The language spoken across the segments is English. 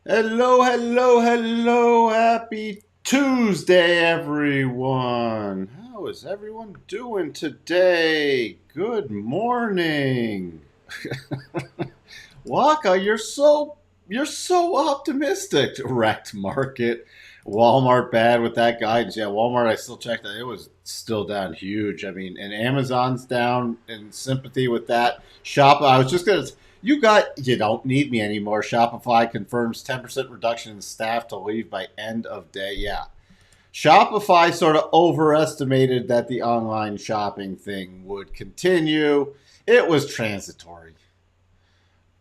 Hello, hello, hello. Happy Tuesday, everyone. How is everyone doing today? Good morning. Waka, you're so optimistic. Wrecked market. Walmart bad with that guidance. Yeah, Walmart, I still checked that. It was still down huge. I mean, and Amazon's down in sympathy with that. Shop, I was just going to, you don't need me anymore. Shopify confirms 10% reduction in staff to leave by end of day. Yeah. Shopify sort of overestimated that the online shopping thing would continue. It was transitory.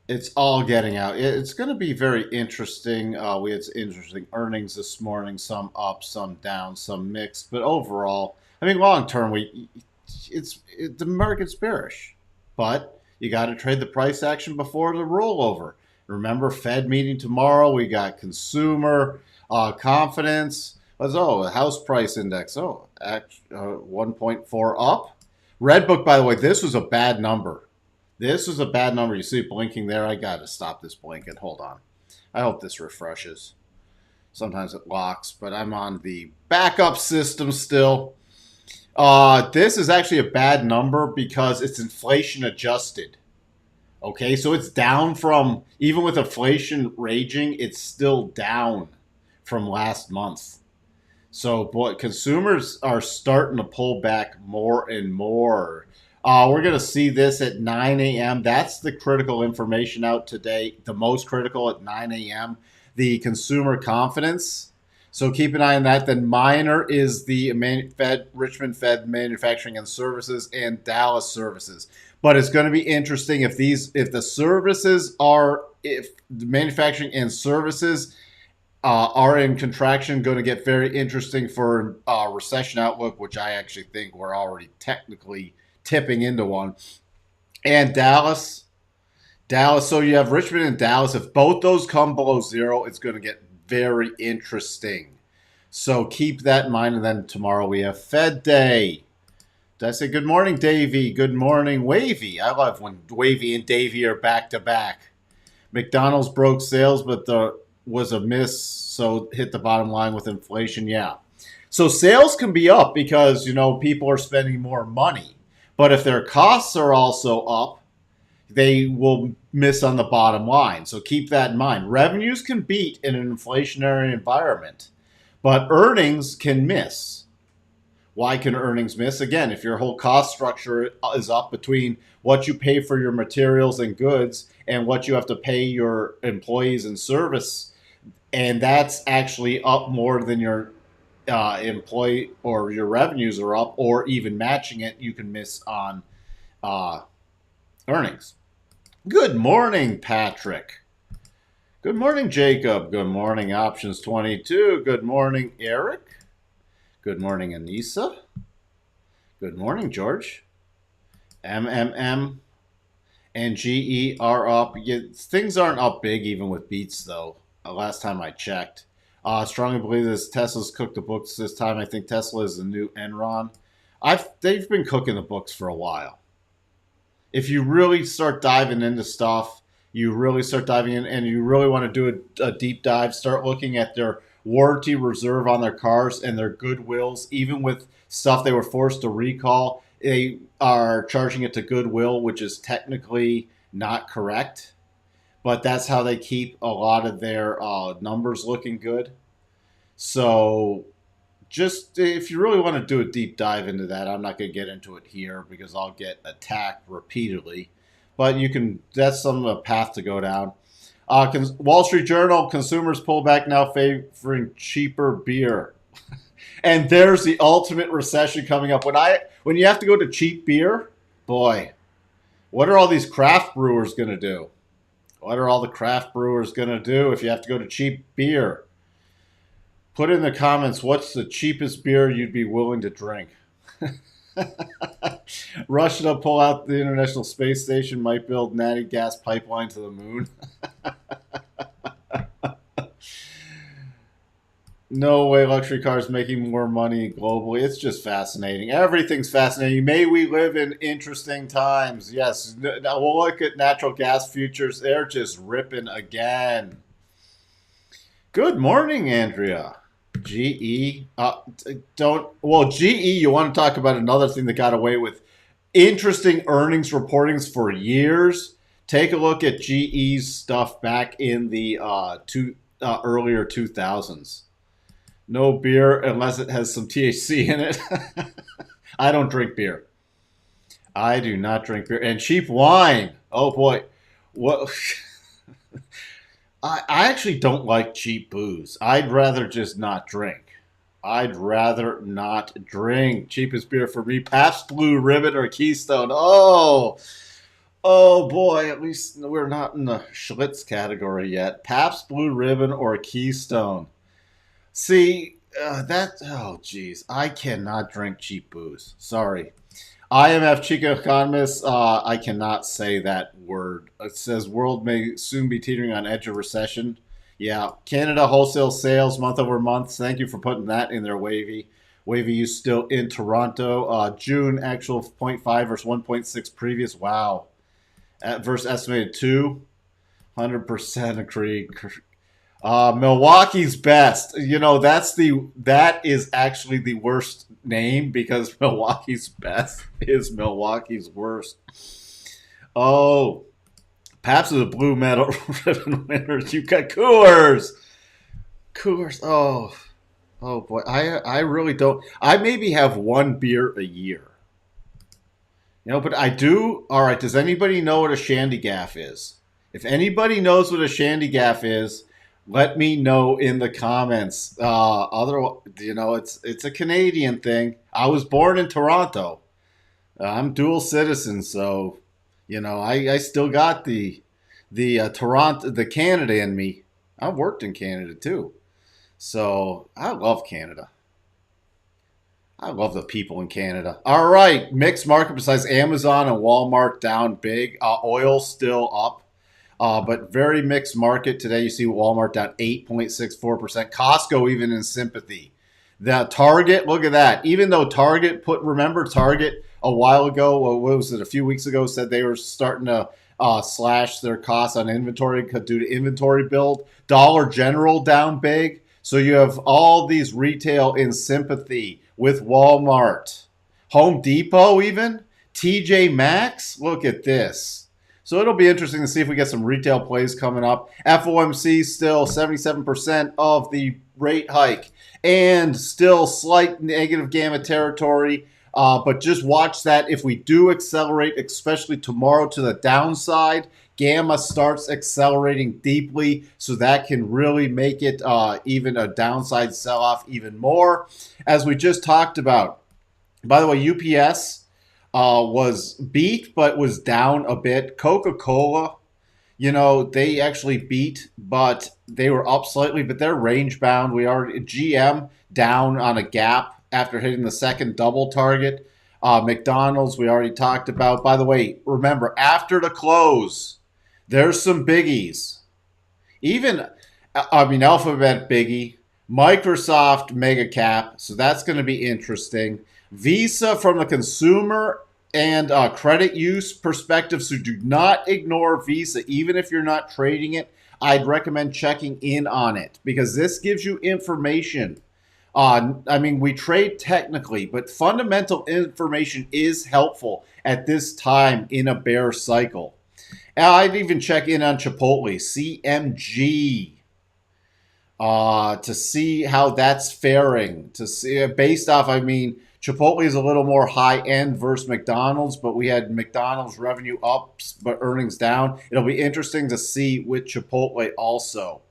It's all getting out. It's going to be very interesting. We had some interesting earnings this morning, some up, some down, some mixed. But overall, I mean, long term, the market's bearish. But you got to trade the price action before the rollover. Remember, Fed meeting tomorrow. We got consumer confidence. House price index. 1.4 up. Redbook, by the way, this was a bad number. This is a bad number. You see it blinking there. I got to stop this blinking. Hold on. I hope this refreshes. Sometimes it locks, but I'm on the backup system still. This is actually a bad number because it's inflation adjusted. Okay, so it's down from, even with inflation raging, it's still down from last month. So, boy, consumers are starting to pull back more and more. We're going to see this at 9 a.m. That's the critical information out today, the most critical at 9 a.m. The consumer confidence. So keep an eye on that. Then minor is the Richmond Fed Manufacturing and Services and Dallas Services. But it's going to be interesting if if the manufacturing and services are in contraction, going to get very interesting for recession outlook, which I actually think we're already technically tipping into one. And Dallas. So you have Richmond and Dallas. If both those come below zero, it's going to get very interesting. So keep that in mind. And then tomorrow we have Fed Day. Did I say good morning, Davey? Good morning, Wavy. I love when Wavy and Davey are back to back. McDonald's broke sales, but was a miss, so hit the bottom line with inflation. Yeah. So sales can be up because, people are spending more money. But if their costs are also up, they will miss on the bottom line. So keep that in mind. Revenues can beat in an inflationary environment, but earnings can miss. Why can earnings miss? Again, if your whole cost structure is up between what you pay for your materials and goods and what you have to pay your employees and service, and that's actually up more than your employee or your revenues are up, or even matching it, you can miss on uh, earnings. Good morning, Patrick. Good morning, Jacob. Good morning, Options 22. Good morning, Eric. Good morning, Anissa. Good morning, George. MMM and GE are up. Yeah, things aren't up big even with beats, though. Last time I checked. I strongly believe this Tesla's cooked the books this time. I think Tesla is the new Enron. They've been cooking the books for a while. If you really start diving into stuff, you really start diving in, and you really want to do a deep dive, start looking at their warranty reserve on their cars and their goodwills. Even with stuff they were forced to recall, they are charging it to goodwill, which is technically not correct. But that's how they keep a lot of their numbers looking good. So just if you really want to do a deep dive into that, I'm not going to get into it here because I'll get attacked repeatedly. But that's some path to go down. Wall Street Journal, consumers pull back now favoring cheaper beer. And there's the ultimate recession coming up. When you have to go to cheap beer, boy, what are all these craft brewers going to do? What are all the craft brewers going to do if you have to go to cheap beer? Put in the comments, what's the cheapest beer you'd be willing to drink? Russia to pull out the International Space Station, might build natty gas pipeline to the moon. No way luxury cars making more money globally. It's just fascinating. Everything's fascinating. May we live in interesting times. Yes. Now we'll look at natural gas futures. They're just ripping again. Good morning, Andrea. GE. GE, you want to talk about another thing that got away with interesting earnings reportings for years. Take a look at GE's stuff back in the earlier 2000s. No beer unless it has some THC in it. I don't drink beer. I do not drink beer. And cheap wine. Oh boy. What? I actually don't like cheap booze. I'd rather just not drink. I'd rather not drink. Cheapest beer for me, Pabst Blue Ribbon or Keystone. Oh boy. At least we're not in the Schlitz category yet. Pabst Blue Ribbon or Keystone. See, oh geez. I cannot drink cheap booze. Sorry. IMF Chica economist, I cannot say that word. It says world may soon be teetering on edge of recession. Yeah, Canada wholesale sales month over month. Thank you for putting that in there, Wavy. Wavy, you still in Toronto. June actual zero point 0.5 versus 1.6 previous. Wow. Versus estimated 2. 100% agree. Milwaukee's best. You know, that is actually the worst name because Milwaukee's best is Milwaukee's worst. Oh, Pabst is a blue medal ribbon winners. You got Coors. Coors. Oh boy. I really don't. I maybe have one beer a year. You know, but I do. All right. Does anybody know what a shandy gaff is? If anybody knows what a shandy gaff is, let me know in the comments. Otherwise, you know, it's a Canadian thing. I was born in Toronto. I'm dual citizen, so you know, I still got the Toronto, the Canada in me. I worked in Canada too, so I love Canada. I love the people in Canada. All right, mixed market besides Amazon and Walmart down big. Oil still up. But very mixed market today. You see Walmart down 8.64%. Costco even in sympathy. The Target, look at that. Even though Target remember Target a while ago, what was it, a few weeks ago, said they were starting to slash their costs on inventory due to inventory build. Dollar General down big. So you have all these retail in sympathy with Walmart. Home Depot even. TJ Maxx, look at this. So it'll be interesting to see if we get some retail plays coming up. FOMC still 77% of the rate hike and still slight negative gamma territory. But just watch that. If we do accelerate, especially tomorrow to the downside, gamma starts accelerating deeply. So that can really make it even a downside sell-off even more. As we just talked about. By the way, UPS was beat, but was down a bit. Coca-Cola, you know, they actually beat, but they were up slightly, but they're range bound. GM down on a gap after hitting the second double target. McDonald's, we already talked about. By the way, remember, after the close, there's some biggies. Alphabet biggie, Microsoft mega cap, so that's going to be interesting. Visa from the consumer and credit use perspective, so do not ignore Visa. Even if you're not trading it, I'd recommend checking in on it because this gives you information. We trade technically, but fundamental information is helpful at this time in a bear cycle. I'd even check in on Chipotle, CMG. To see how that's faring. To see based off, Chipotle is a little more high end versus McDonald's, but we had McDonald's revenue up but earnings down. It'll be interesting to see with Chipotle also.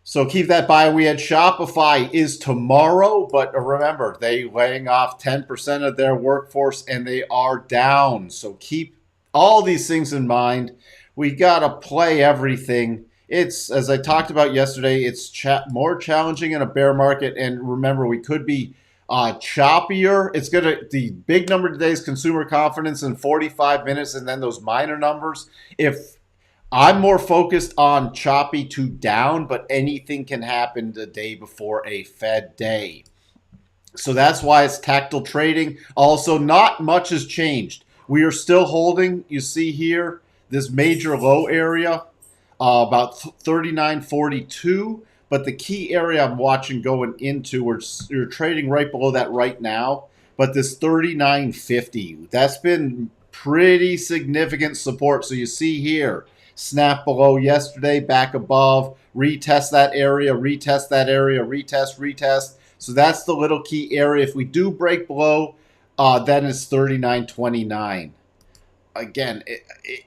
So keep that by. We had Shopify is tomorrow, but remember, they laying off 10% of their workforce and they are down. So keep all these things in mind. We got to play everything. It's, as I talked about yesterday, it's more challenging in a bear market. And remember, we could be choppier. The big number today is consumer confidence in 45 minutes, and then those minor numbers. If I'm more focused on choppy to down, but anything can happen the day before a Fed day. So that's why it's tactical trading. Also, not much has changed. We are still holding, you see here, this major low area about 39.42. But the key area I'm watching going into, we're trading right below that right now. But this 39.50, that's been pretty significant support. So you see here, snap below yesterday, back above, retest that area, retest that area, retest, retest. So that's the little key area. If we do break below, then it's 39.29. Again,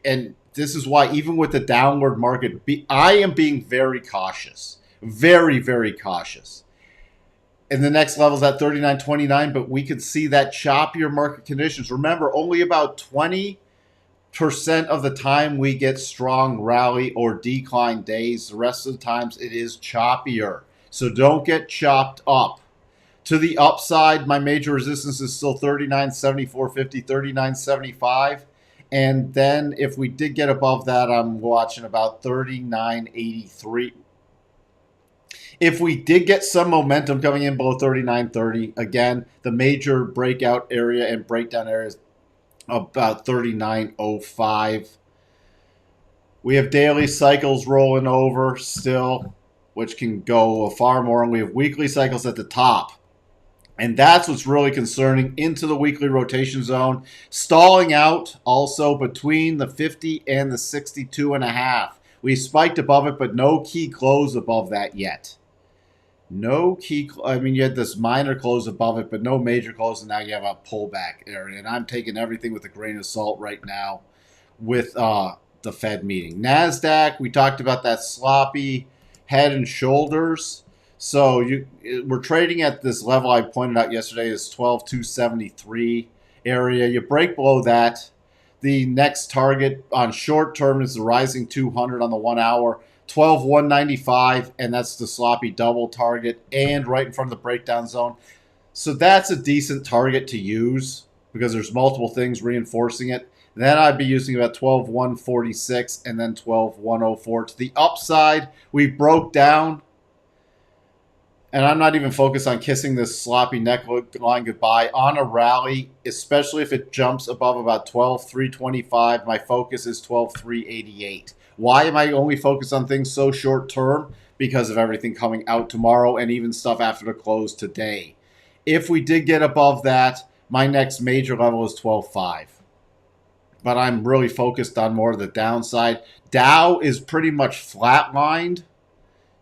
and this is why even with the downward market, I am being very cautious, very, very cautious. And the next level is at 39.29, but we could see that choppier market conditions. Remember, only about 20% of the time we get strong rally or decline days. The rest of the times it is choppier. So don't get chopped up. To the upside, my major resistance is still 39.74.50, 39.75. And then if we did get above that, I'm watching about 39.83. If we did get some momentum coming in below 39.30, again, the major breakout area and breakdown area is about 39.05. We have daily cycles rolling over still, which can go far more. And we have weekly cycles at the top. And that's what's really concerning into the weekly rotation zone. Stalling out also between the 50 and the 62.5. We spiked above it, but no key close above that yet. No key, I mean, you had this minor close above it, but no major close, and now you have a pullback area. And I'm taking everything with a grain of salt right now with the Fed meeting. NASDAQ, we talked about that sloppy head and shoulders. So we're trading at this level I pointed out yesterday is 12,273 area. You break below that. The next target on short term is the rising 200 on the 1 hour, 12,195, and that's the sloppy double target and right in front of the breakdown zone. So that's a decent target to use because there's multiple things reinforcing it. Then I'd be using about 12,146 and then 12,104. To the upside, we broke down. And I'm not even focused on kissing this sloppy neckline goodbye. On a rally, especially if it jumps above about 12,325, my focus is 12,388. Why am I only focused on things so short term? Because of everything coming out tomorrow and even stuff after the close today. If we did get above that, my next major level is 12.5. But I'm really focused on more of the downside. Dow is pretty much flatlined.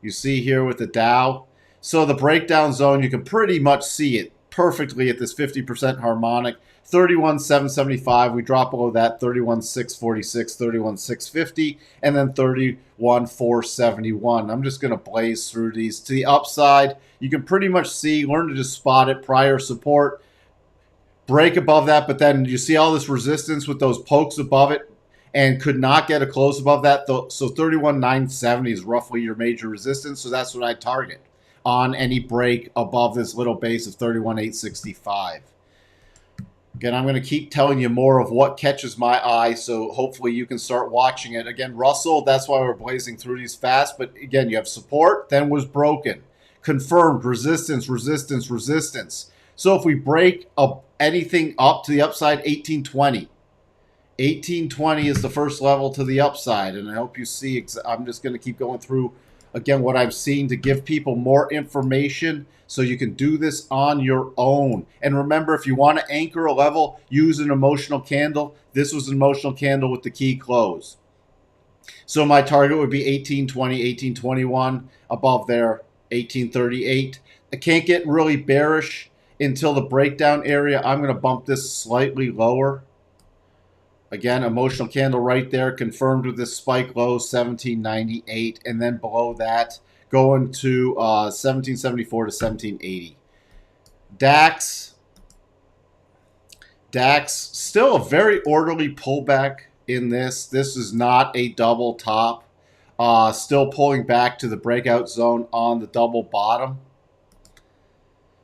You see here with the Dow. So the breakdown zone, you can pretty much see it perfectly at this 50% harmonic. 31,775, we drop below that, 31,646, 31,650, and then 31,471. I'm just going to blaze through these. To the upside, you can pretty much see, learn to just spot it, prior support, break above that, but then you see all this resistance with those pokes above it, and could not get a close above that. So 31,970 is roughly your major resistance, so that's what I target on any break above this little base of 31,865. Again, I'm going to keep telling you more of what catches my eye, so hopefully you can start watching it. Again, Russell, that's why we're blazing through these fast, but again, you have support, then was broken. Confirmed, resistance, resistance, resistance. So if we break up anything up to the upside, 1820. 1820 is the first level to the upside, and I hope you see, I'm just going to keep going through again what I've seen to give people more information so you can do this on your own. And remember, if you want to anchor a level, use an emotional candle. This was an emotional candle with the key close. So my target would be 1820, 1821, above there, 1838. I can't get really bearish until the breakdown area. I'm going to bump this slightly lower. Again, emotional candle right there, confirmed with this spike low, 1798, and then below that, going to 1774 to 1780. DAX, still a very orderly pullback in this. This is not a double top. Still pulling back to the breakout zone on the double bottom.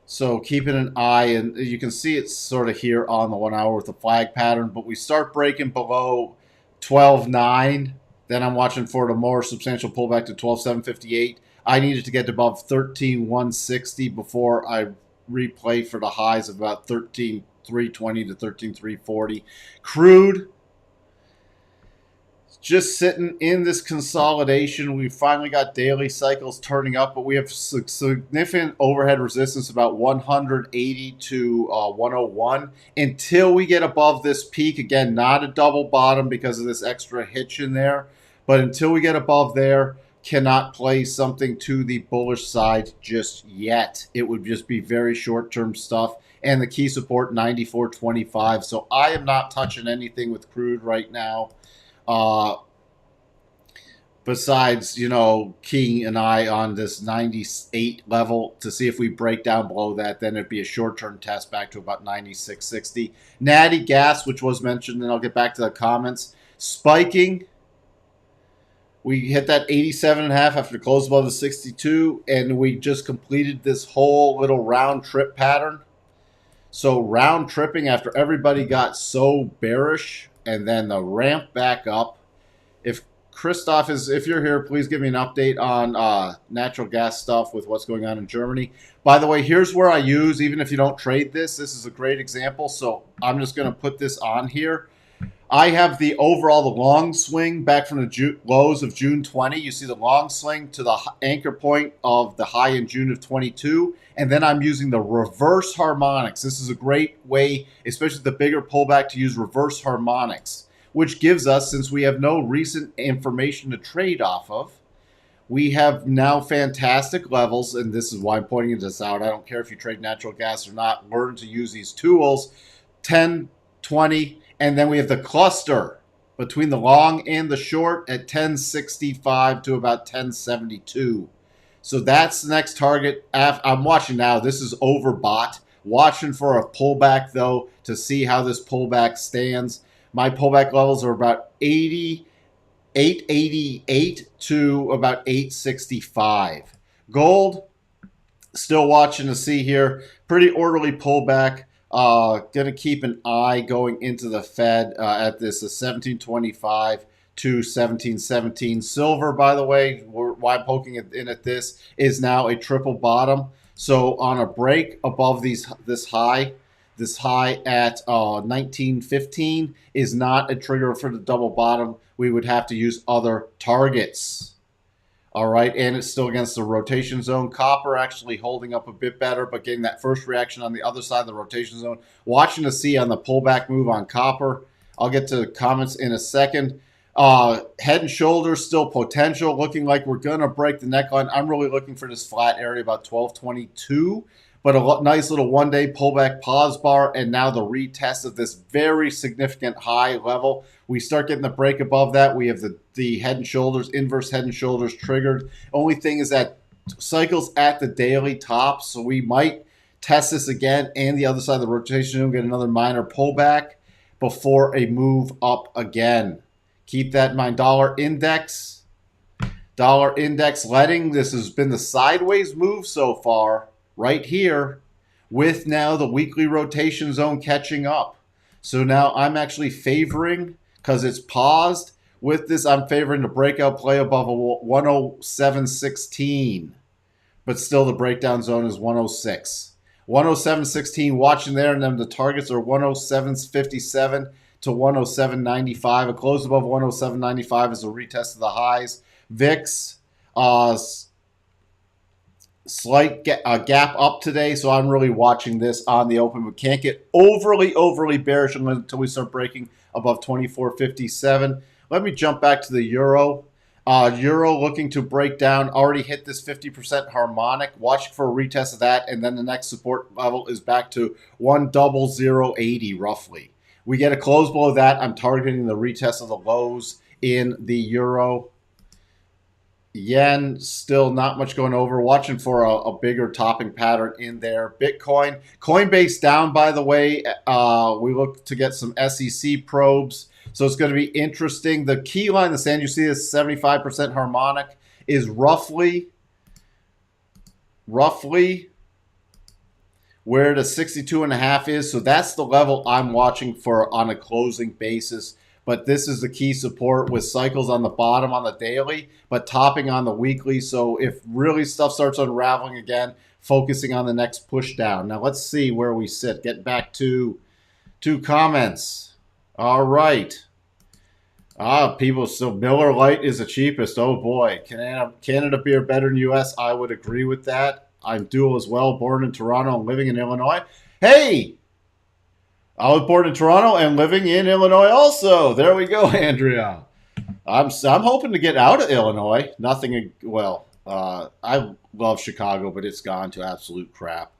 So keeping an eye, and you can see it's sort of here on the 1 hour with the flag pattern, but we start breaking below 12.9. Then I'm watching for a more substantial pullback to 12.758. I needed to get above 13.160 before I replay for the highs of about 13.320 to 13.340. Crude, just sitting in this consolidation. We finally got daily cycles turning up, but we have significant overhead resistance about 180 to 101 until we get above this peak. Again, not a double bottom because of this extra hitch in there, but until we get above there, cannot play something to the bullish side just yet. It would just be very short-term stuff. And the key support 94.25. So I am not touching anything with crude right now. Besides, keying an eye on this 98 level to see if we break down below that, then it'd be a short-term test back to about 96.60. Natty gas, which was mentioned, and I'll get back to the comments. Spiking. We hit that 87.5 after the close above the 62, and we just completed this whole little round trip pattern. So round tripping after everybody got so bearish, and then the ramp back up. If Christoph if you're here, please give me an update on natural gas stuff with what's going on in Germany. By the way, here's where I use, even if you don't trade this is a great example. So I'm just going to put this on here. I have the long swing back from the lows of June 20. You see the long swing to the anchor point of the high in June of 22. And then I'm using the reverse harmonics. This is a great way, especially the bigger pullback, to use reverse harmonics, which gives us, since we have no recent information to trade off of, we have now fantastic levels. And this is why I'm pointing this out. I don't care if you trade natural gas or not. Learn to use these tools. 10, 20, and then we have the cluster between the long and the short at 1065 to about 1072. So that's the next target. I'm watching now. This is overbought. Watching for a pullback, though, to see how this pullback stands. My pullback levels are about 888 to about 865. Gold, still watching to see here. Pretty orderly pullback. Going to keep an eye going into the Fed at this 1725 to 1717. Silver, by the way, why I'm poking it in at this, is now a triple bottom. So on a break above this high at 1915 is not a trigger for the double bottom. We would have to use other targets. All right, and it's still against the rotation zone. Copper actually holding up a bit better, but getting that first reaction on the other side of the rotation zone. Watching to see on the pullback move on copper. I'll get to comments in a second. Head and shoulders still potential, looking like we're going to break the neckline. I'm really looking for this flat area about 1222, but a nice little one-day pullback pause bar, and now the retest of this very significant high level. We start getting the break above that. We have the head and shoulders, inverse head and shoulders triggered. Only thing is that cycles at the daily top, so we might test this again and the other side of the rotation and get another minor pullback before a move up again. Keep that in mind. Dollar index letting. This has been the sideways move so far right here, with now the weekly rotation zone catching up. So now I'm actually favoring, because it's paused, with this I'm favoring the breakout play above a 107.16. But still the breakdown zone is 106. 107.16 watching there, and then the targets are 107.57 to 107.95. A close above 107.95 is a retest of the highs. VIX, slight gap up today, so I'm really watching this on the open. We can't get overly bearish until we start breaking above 24.57. Let me jump back to the euro. Euro looking to break down, already hit this 50% harmonic. Watch for a retest of that, and then the next support level is back to 10080 roughly. We get a close below that. I'm targeting the retest of the lows in the euro. Yen, still not much going over. Watching for a bigger topping pattern in there. Bitcoin. Coinbase down, by the way. We look to get some SEC probes. So it's going to be interesting. The key line in the sand, you see this 75% harmonic, is roughly where the 62.5 is. So that's the level I'm watching for on a closing basis. But this is the key support with cycles on the bottom on the daily, but topping on the weekly. So if really stuff starts unraveling again, focusing on the next push down. Now let's see where we sit. Get back to comments. All right. People still Miller Lite is the cheapest. Oh boy, Canada beer better than U.S. I would agree with that. I'm dual as well, born in Toronto and living in Illinois. Hey, I was born in Toronto and living in Illinois also. There we go, Andrea. I'm hoping to get out of Illinois. Nothing. Well, I love Chicago, but it's gone to absolute crap.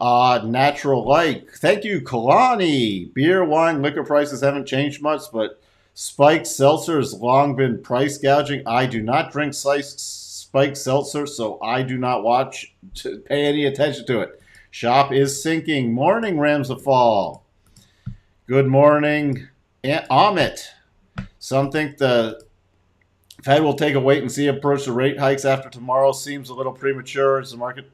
Natural Light. Thank you, Kalani. Beer, wine, liquor prices haven't changed much, but spiked seltzer has long been price gouging. I do not drink spiked seltzer, so I do not pay any attention to it. Shop is sinking. Morning, Rams of Fall. Good morning, Amit. Some think the Fed will take a wait and see approach to rate hikes after tomorrow. Seems a little premature. Is the market?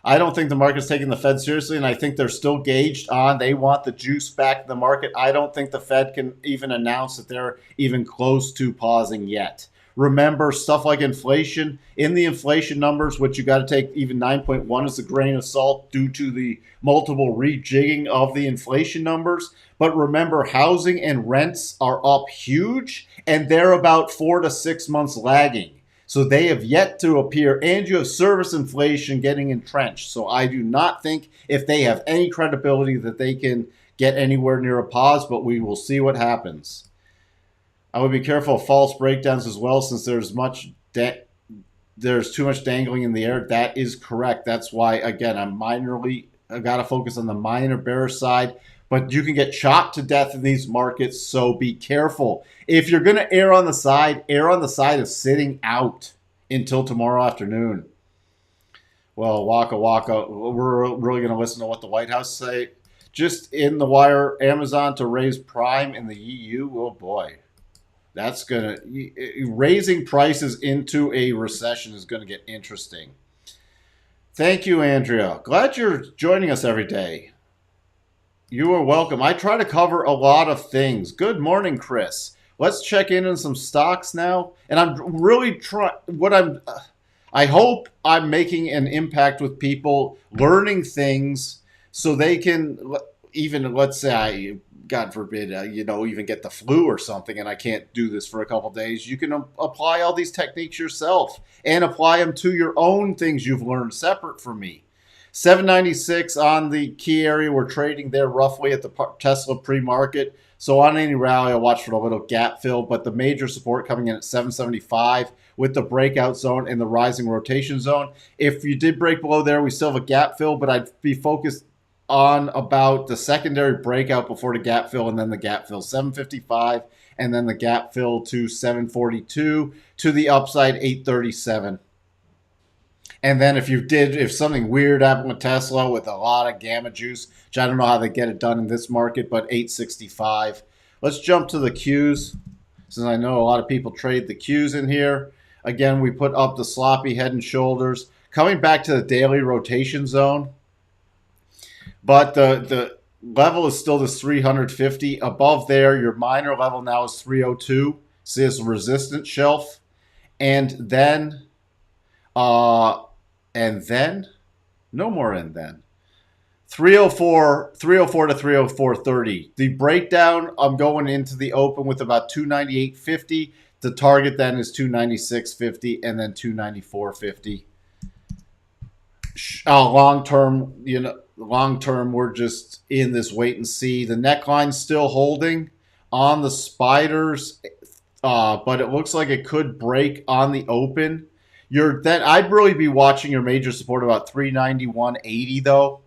I don't think the market's taking the Fed seriously, and I think they're still gauged on they want the juice back in the market. I don't think the Fed can even announce that they're even close to pausing yet. Remember, stuff like inflation, in the inflation numbers, which you got to take even 9.1 as a grain of salt due to the multiple rejigging of the inflation numbers. But remember, housing and rents are up huge, and they're about 4 to 6 months lagging. So they have yet to appear, and you have service inflation getting entrenched. So I do not think if they have any credibility that they can get anywhere near a pause, but we will see what happens. I would be careful of false breakdowns as well, since there's too much dangling in the air. That is correct. That's why, again, I got to focus on the minor bearish side. But you can get chopped to death in these markets, so be careful. If you're going to err on the side of sitting out until tomorrow afternoon. Well, Waka Waka, we're really going to listen to what the White House say. Just in the wire, Amazon to raise Prime in the EU. Oh boy, that's going to raising prices into a recession is going to get interesting. Thank you, Andrea. Glad you're joining us every day. You are welcome. I try to cover a lot of things. Good morning, Chris. Let's check in on some stocks now. And I'm really trying. I hope I'm making an impact with people, learning things so they can even, let's say, God forbid, even get the flu or something, and I can't do this for a couple days. You can apply all these techniques yourself and apply them to your own things you've learned separate from me. 796 on the key area. We're trading there roughly at the Tesla pre-market. So on any rally, I'll watch for a little gap fill, but the major support coming in at 775 with the breakout zone and the rising rotation zone. If you did break below there, we still have a gap fill, but I'd be focused on about the secondary breakout before the gap fill and then the gap fill 755 and then the gap fill to 742 to the upside 837. And then if something weird happened with Tesla with a lot of gamma juice, which I don't know how they get it done in this market, but 865. Let's jump to the Qs, since I know a lot of people trade the Qs in here. Again, we put up the sloppy head and shoulders. Coming back to the daily rotation zone, but the level is still this 350. Above there, your minor level now is 302. See this resistance shelf. And then, no more and then. 304 to 304.30. The breakdown, I'm going into the open with about 298.50. The target then is 296.50 and then 294.50. Long term, we're just in this wait and see. The neckline's still holding on the spiders, but it looks like it could break on the open. I'd really be watching your major support about 391.80 though,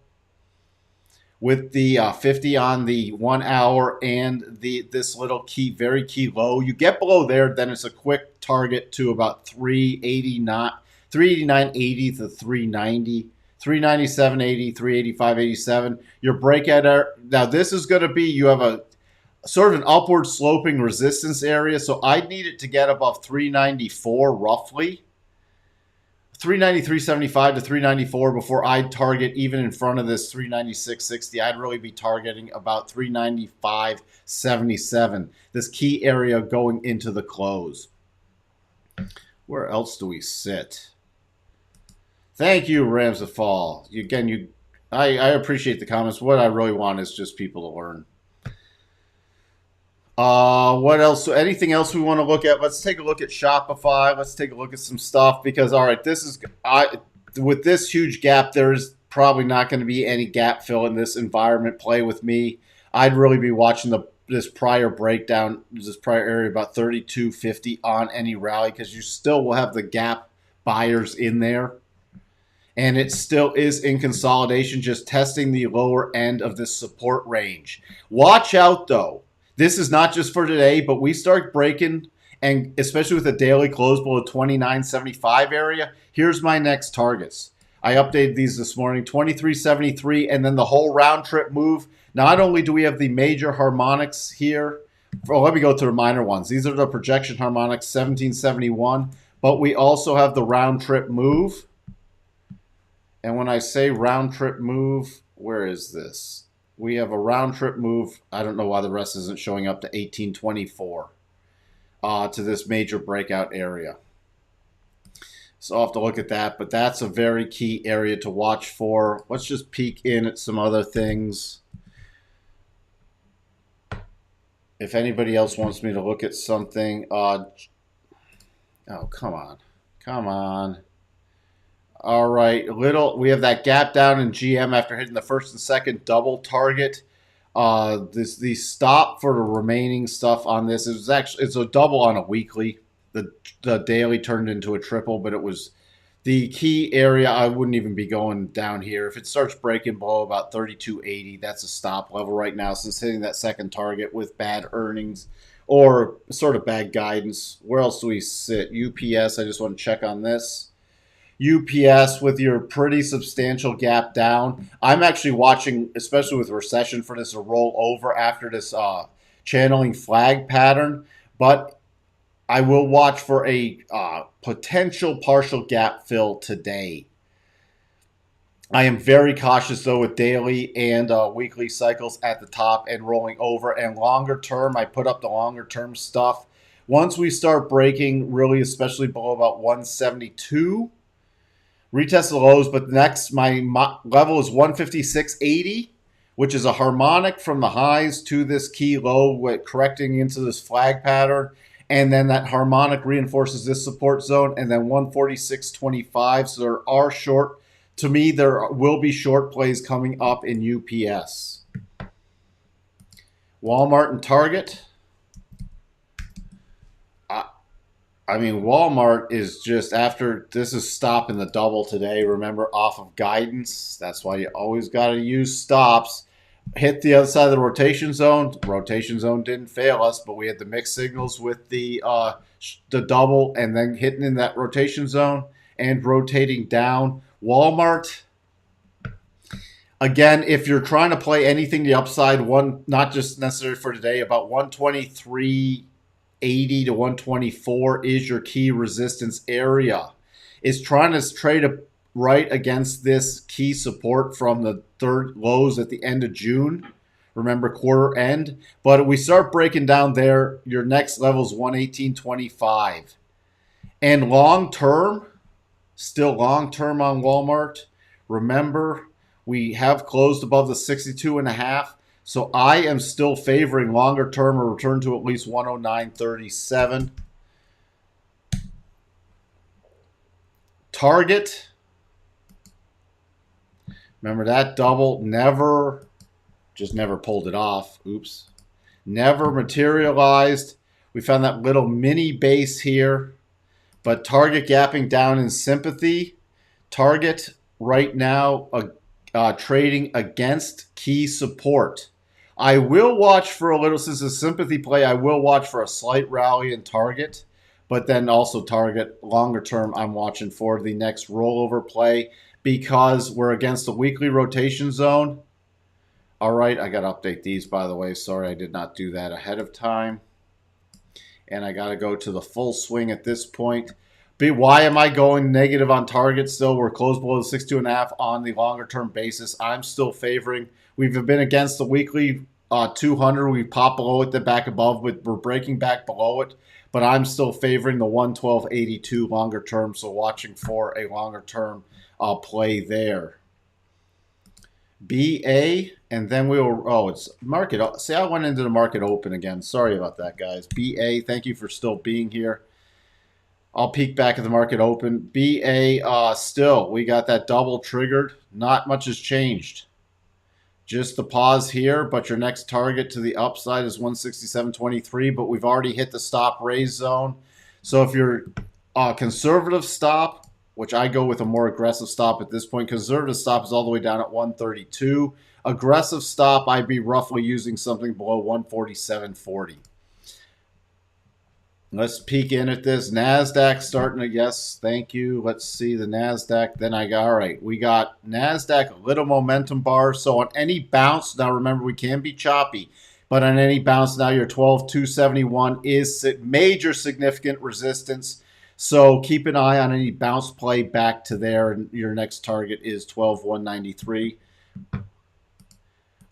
with the 50 on the 1 hour and this little very key low. You get below there, then it's a quick target to about 389.80 to 390. 397.80, 385.87. Your breakout area. Now this is going to be, you have a sort of an upward sloping resistance area, so I'd need it to get above 394 roughly. 393.75 to 394 before I'd target even in front of this 396.60. I'd really be targeting about 395.77. This key area going into the close. Where else do we sit? Thank you, Rams of Fall. I appreciate the comments. What I really want is just people to learn. What else? So anything else we want to look at? Let's take a look at Shopify. Let's take a look at some stuff because all right, this is with this huge gap, there's probably not going to be any gap fill in this environment. Play with me. I'd really be watching this prior breakdown, this prior area about 32.50 on any rally because you still will have the gap buyers in there. And it still is in consolidation, just testing the lower end of this support range. Watch out, though. This is not just for today, but we start breaking, and especially with a daily close below 29.75 area, here's my next targets. I updated these this morning, 23.73, and then the whole round trip move. Not only do we have the major harmonics here, let me go to the minor ones. These are the projection harmonics, 1771, but we also have the round trip move. And when I say round trip move, where is this? We have a round trip move. I don't know why the rest isn't showing up to 1824 to this major breakout area. So I'll have to look at that, but that's a very key area to watch for. Let's just peek in at some other things. If anybody else wants me to look at something, oh, come on. Come on. All right, we have that gap down in GM after hitting the first and second double target. The stop for the remaining stuff on this is actually it's a double on a weekly. The daily turned into a triple, but it was the key area. I wouldn't even be going down here. If it starts breaking below about 32.80, that's a stop level right now since hitting that second target with bad earnings or sort of bad guidance. Where else do we sit? UPS, I just want to check on this. UPS with your pretty substantial gap down. I'm actually watching, especially with recession, for this to roll over after this channeling flag pattern. But I will watch for a potential partial gap fill today. I am very cautious, though, with daily and weekly cycles at the top and rolling over. And longer term, I put up the longer term stuff. Once we start breaking, really, especially below about 172, retest the lows, but next my level is 156.80, which is a harmonic from the highs to this key low, correcting into this flag pattern. And then that harmonic reinforces this support zone, and then 146.25. So there are short, to me, there will be short plays coming up in UPS. Walmart and Target. I mean, Walmart is just after this is stopping the double today. Remember, off of guidance. That's why you always got to use stops. Hit the other side of the rotation zone. Rotation zone didn't fail us, but we had the mixed signals with the double and then hitting in that rotation zone and rotating down. Walmart, again, if you're trying to play anything the upside, not just necessary for today, about 123.80 to 124 is your key resistance area. It's trying to trade right against this key support from the third lows at the end of June. Remember, quarter end. But we start breaking down there. Your next level is 118.25. And long term, still long term on Walmart. Remember, we have closed above the 62.5. So I am still favoring longer term a return to at least 109.37. Target. Remember that double never pulled it off. Oops. Never materialized. We found that little mini base here. But Target gapping down in sympathy. Target right now trading against key support. I will watch for a little, since it's a sympathy play, I will watch for a slight rally in Target. But then also Target, longer term, I'm watching for the next rollover play because we're against the weekly rotation zone. All right, I got to update these, by the way. Sorry, I did not do that ahead of time. And I got to go to the full swing at this point. Why am I going negative on Target still? We're closed below the 62.5 on the longer term basis. I'm still favoring. We've been against the weekly 200. We popped below it, then back above, but we're breaking back below it. But I'm still favoring the 112.82 longer term, so watching for a longer term play there. BA, and then we will, oh, it's market. See, I went into the market open again. Sorry about that, guys. BA, thank you for still being here. I'll peek back at the market open. BA, still, we got that double triggered. Not much has changed. Just the pause here, but your next target to the upside is 167.23, but we've already hit the stop raise zone. So if you're a conservative stop, which I go with a more aggressive stop at this point, conservative stop is all the way down at 132. Aggressive stop, I'd be roughly using something below 147.40. Let's peek in at this. NASDAQ starting to, yes, thank you. Let's see the NASDAQ. Then I got, all right, we got NASDAQ, a little momentum bar. So on any bounce, now remember we can be choppy, but on any bounce now your 12,271 is major significant resistance. So keep an eye on any bounce play back to there, and your next target is 12,193.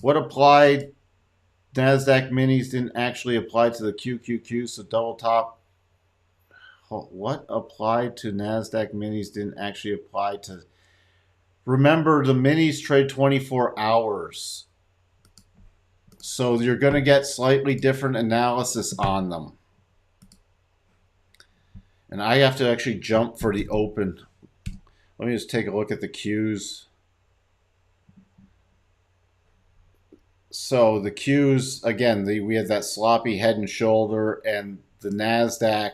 What applied? NASDAQ minis didn't actually apply to the QQQ, so double top. What applied to NASDAQ minis didn't actually apply to... Remember, the minis trade 24 hours. So you're going to get slightly different analysis on them. And I have to actually jump for the open. Let me just take a look at the Qs. So the Qs, again, we had that sloppy head and shoulder, and the NASDAQ,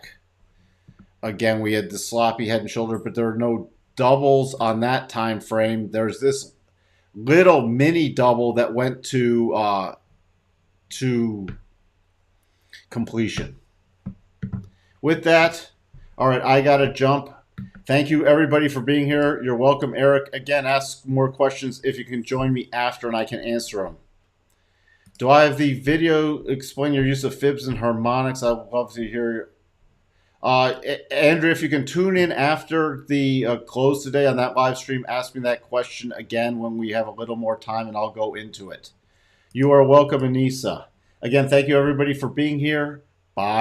again, we had the sloppy head and shoulder, but there are no doubles on that time frame. There's this little mini double that went to completion. With that, all right, I got to jump. Thank you, everybody, for being here. You're welcome, Eric. Again, ask more questions if you can join me after, and I can answer them. Do I have the video explain your use of fibs and harmonics? I would love to hear. Andrew, if you can tune in after the close today on that live stream, ask me that question again when we have a little more time, and I'll go into it. You are welcome, Anissa. Again, thank you, everybody, for being here. Bye.